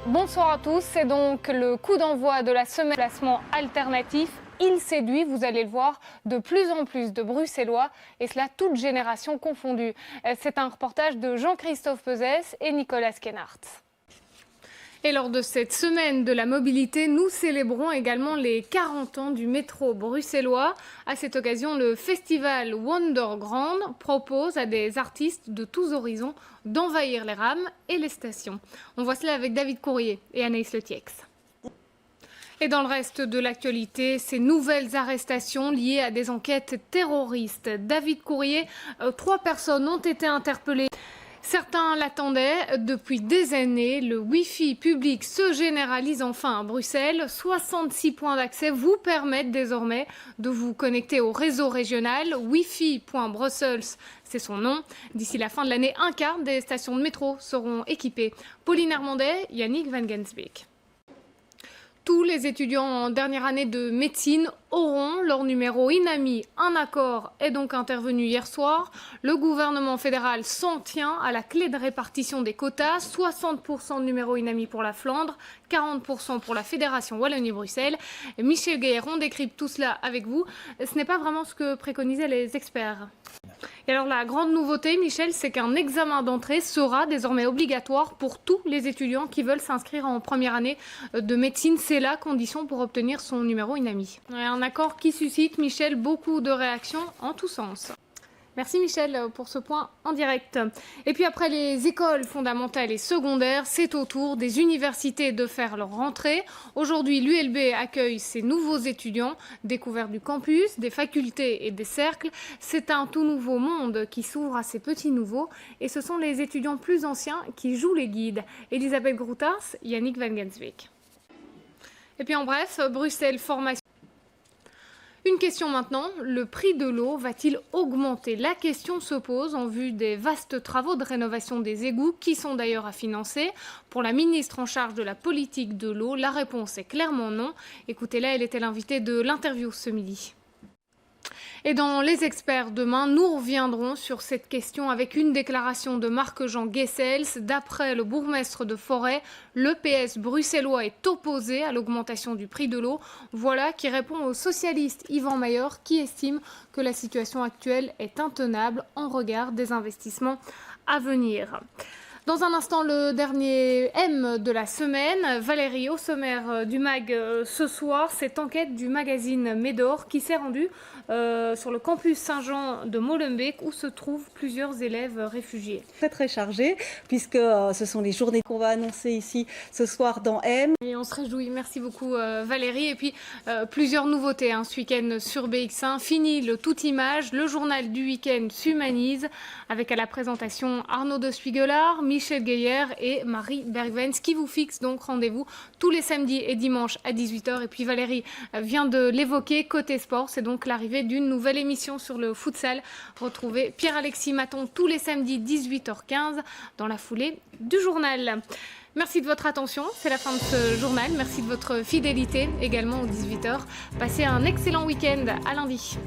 Bonsoir à tous, c'est donc le coup d'envoi de la semaine classement alternatif. Il séduit, vous allez le voir, de plus en plus de Bruxellois, et cela toute génération confondue. C'est un reportage de Jean-Christophe Peuzès et Nicolas Kennart. Et lors de cette semaine de la mobilité, nous célébrons également les 40 ans du métro bruxellois. À cette occasion, le festival Wondergrand propose à des artistes de tous horizons d'envahir les rames et les stations. On voit cela avec David Courrier et Anaïs Letiex. Et dans le reste de l'actualité, ces nouvelles arrestations liées à des enquêtes terroristes. David Courrier, 3 personnes ont été interpellées. Certains l'attendaient depuis des années. Le Wi-Fi public se généralise enfin à Bruxelles. 66 points d'accès vous permettent désormais de vous connecter au réseau régional. Wi-Fi.Brussels, c'est son nom. D'ici la fin de l'année, un quart des stations de métro seront équipées. Pauline Armandet, Yannick Van Gensbeek. Tous les étudiants en dernière année de médecine auront leur numéro INAMI. Un accord est donc intervenu hier soir. Le gouvernement fédéral s'en tient à la clé de répartition des quotas. 60% de numéro INAMI pour la Flandre, 40% pour la Fédération Wallonie-Bruxelles. Michel Gailleron décrypte tout cela avec vous. Ce n'est pas vraiment ce que préconisaient les experts. Et alors la grande nouveauté, Michel, c'est qu'un examen d'entrée sera désormais obligatoire pour tous les étudiants qui veulent s'inscrire en première année de médecine. C'est la condition pour obtenir son numéro INAMI. Un accord qui suscite, Michel, beaucoup de réactions en tous sens. Merci Michel pour ce point en direct. Et puis après les écoles fondamentales et secondaires, c'est au tour des universités de faire leur rentrée. Aujourd'hui, l'ULB accueille ses nouveaux étudiants, découverts du campus, des facultés et des cercles. C'est un tout nouveau monde qui s'ouvre à ces petits nouveaux et ce sont les étudiants plus anciens qui jouent les guides. Elisabeth Groutars, Yannick Van Gensbeek. Et puis en bref, Bruxelles Formation. Une question maintenant, le prix de l'eau va-t-il augmenter? La question se pose en vue des vastes travaux de rénovation des égouts qui sont d'ailleurs à financer. Pour la ministre en charge de la politique de l'eau, la réponse est clairement non. Écoutez-la, elle était l'invitée de l'interview ce midi. Et dans Les Experts demain, nous reviendrons sur cette question avec une déclaration de Marc-Jean Guessels. D'après le bourgmestre de Forêt, le PS bruxellois est opposé à l'augmentation du prix de l'eau. Voilà qui répond au socialiste Yvan Mayer qui estime que la situation actuelle est intenable en regard des investissements à venir. Dans un instant, le dernier M de la semaine. Valérie, au sommaire du MAG ce soir, cette enquête du magazine Médor qui s'est rendue sur le campus Saint-Jean de Molenbeek où se trouvent plusieurs élèves réfugiés. Très chargé puisque ce sont les journées qu'on va annoncer ici ce soir dans M. Et on se réjouit. Merci beaucoup Valérie. Et puis plusieurs nouveautés ce week-end sur BX1. Fini le tout image, le journal du week-end s'humanise avec à la présentation Arnaud de Spiegelard, Michel Gaillard et Marie Bergvens qui vous fixe donc rendez-vous tous les samedis et dimanches à 18h. Et puis Valérie vient de l'évoquer, côté sport, c'est donc l'arrivée d'une nouvelle émission sur le futsal. Retrouvez Pierre-Alexis Maton tous les samedis 18h15 dans la foulée du journal. Merci de votre attention, c'est la fin de ce journal. Merci de votre fidélité également aux 18h. Passez un excellent week-end, à lundi.